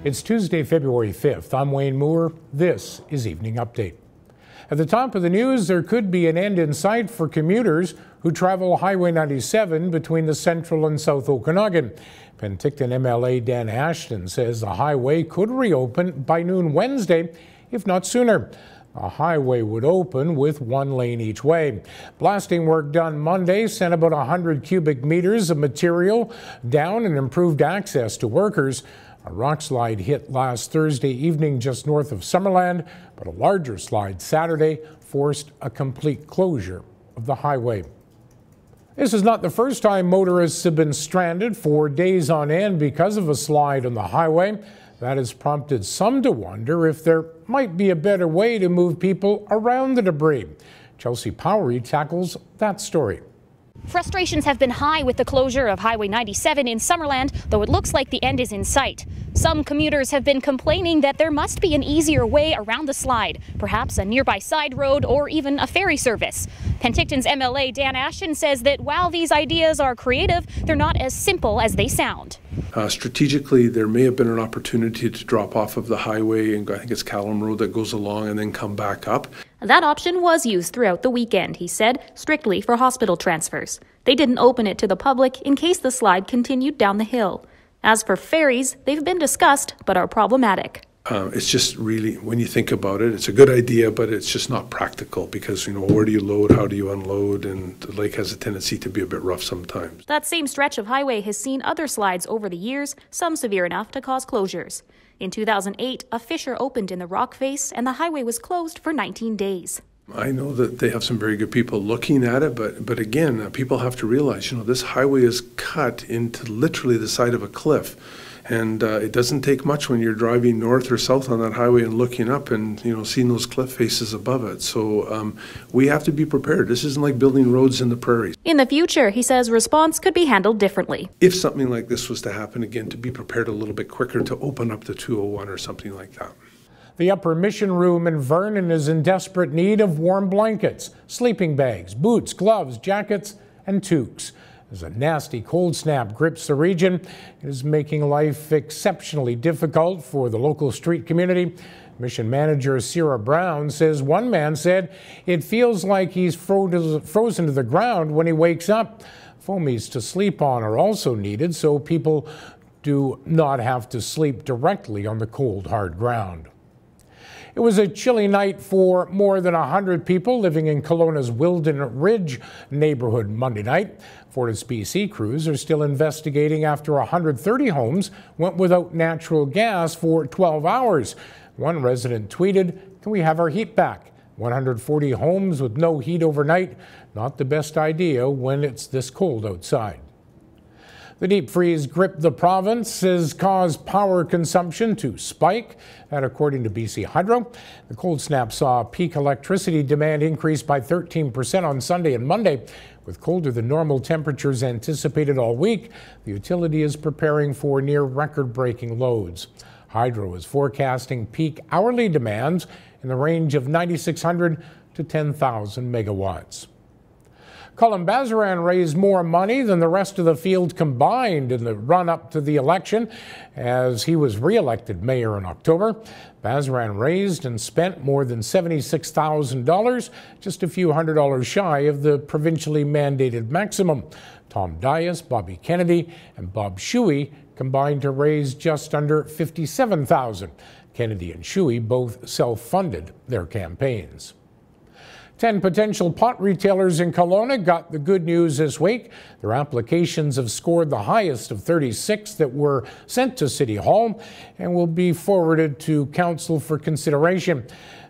It's Tuesday, February 5th. I'm Wayne Moore. This is Evening Update. At the top of the news, there could be an end in sight for commuters who travel Highway 97 between the Central and South Okanagan. Penticton MLA Dan Ashton says the highway could reopen by noon Wednesday, if not sooner. The highway would open with one lane each way. Blasting work done Monday sent about 100 cubic meters of material down and improved access to workers. A rock slide hit last Thursday evening just north of Summerland, but a larger slide Saturday forced a complete closure of the highway. This is not the first time motorists have been stranded for days on end because of a slide on the highway. That has prompted some to wonder if there might be a better way to move people around the debris. Chelsea Powery tackles that story. Frustrations have been high with the closure of Highway 97 in Summerland, though it looks like the end is in sight. Some commuters have been complaining that there must be an easier way around the slide, perhaps a nearby side road or even a ferry service. Penticton's MLA Dan Ashton says that while these ideas are creative, they're not as simple as they sound. Strategically, there may have been an opportunity to drop off of the highway, and I think it's Callum Road that goes along and then come back up. That option was used throughout the weekend, he said, strictly for hospital transfers. They didn't open it to the public in case the slide continued down the hill. As for ferries, they've been discussed but are problematic. It's just really, when you think about it, it's a good idea, but it's just not practical because, where do you load, how do you unload, and the lake has a tendency to be a bit rough sometimes. That same stretch of highway has seen other slides over the years, some severe enough to cause closures. In 2008, a fissure opened in the rock face and the highway was closed for 19 days. I know that they have some very good people looking at it, but again, people have to realize, this highway is cut into literally the side of a cliff. And it doesn't take much when you're driving north or south on that highway and looking up and, seeing those cliff faces above it. So we have to be prepared. This isn't like building roads in the prairies. In the future, he says response could be handled differently. If something like this was to happen again, to be prepared a little bit quicker to open up the 201 or something like that. The Upper Mission Room in Vernon is in desperate need of warm blankets, sleeping bags, boots, gloves, jackets, and toques. As a nasty cold snap grips the region, it is making life exceptionally difficult for the local street community. Mission manager Sarah Brown says one man said it feels like he's frozen to the ground when he wakes up. Foamies to sleep on are also needed so people do not have to sleep directly on the cold, hard ground. It was a chilly night for more than 100 people living in Kelowna's Wilden Ridge neighborhood Monday night. FortisBC crews are still investigating after 130 homes went without natural gas for 12 hours. One resident tweeted, "Can we have our heat back? 140 homes with no heat overnight. Not the best idea when it's this cold outside." The deep freeze gripped the province has caused power consumption to spike. That according to BC Hydro. The cold snap saw peak electricity demand increase by 13% on Sunday and Monday. With colder than normal temperatures anticipated all week, the utility is preparing for near record-breaking loads. Hydro is forecasting peak hourly demands in the range of 9,600 to 10,000 megawatts. Colin Bazaran raised more money than the rest of the field combined in the run-up to the election as he was re-elected mayor in October. Bazaran raised and spent more than $76,000, just a few $100 shy of the provincially mandated maximum. Tom Dias, Bobby Kennedy, and Bob Shuey combined to raise just under $57,000. Kennedy and Shuey both self-funded their campaigns. 10 potential pot retailers in Kelowna got the good news this week. Their applications have scored the highest of 36 that were sent to City Hall and will be forwarded to Council for consideration.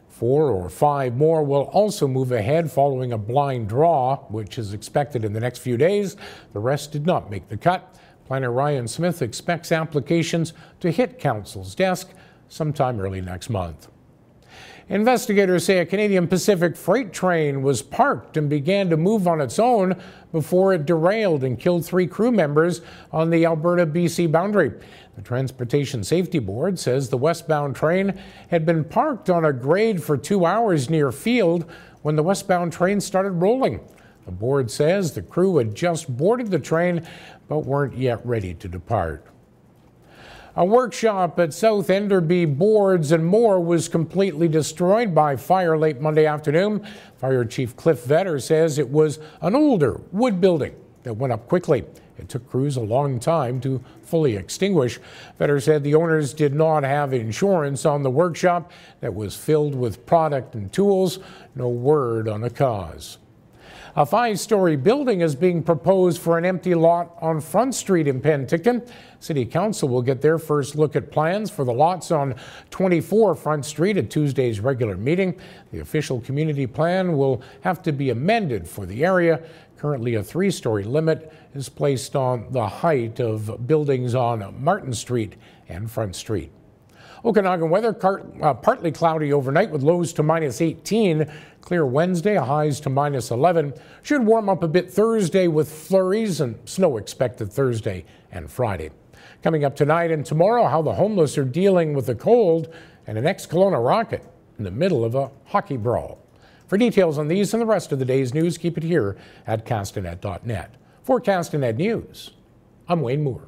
4 or 5 more will also move ahead following a blind draw, which is expected in the next few days. The rest did not make the cut. Planner Ryan Smith expects applications to hit Council's desk sometime early next month. Investigators say a Canadian Pacific freight train was parked and began to move on its own before it derailed and killed 3 crew members on the Alberta-BC boundary. The Transportation Safety Board says the westbound train had been parked on a grade for 2 hours near field when the westbound train started rolling. The board says the crew had just boarded the train but weren't yet ready to depart. A workshop at South Enderby Boards and More was completely destroyed by fire late Monday afternoon. Fire Chief Cliff Vetter says it was an older wood building that went up quickly. It took crews a long time to fully extinguish. Vetter said the owners did not have insurance on the workshop that was filled with product and tools. No word on the cause. A 5-story building is being proposed for an empty lot on Front Street in Penticton. City Council will get their first look at plans for the lots on 24 Front Street at Tuesday's regular meeting. The official community plan will have to be amended for the area. Currently, a 3-story limit is placed on the height of buildings on Martin Street and Front Street. Okanagan weather, partly cloudy overnight with lows to -18. Clear Wednesday, highs to -11. Should warm up a bit Thursday with flurries and snow expected Thursday and Friday. Coming up tonight and tomorrow, how the homeless are dealing with the cold and an ex-Kelowna Rocket in the middle of a hockey brawl. For details on these and the rest of the day's news, keep it here at castanet.net. For Castanet News, I'm Wayne Moore.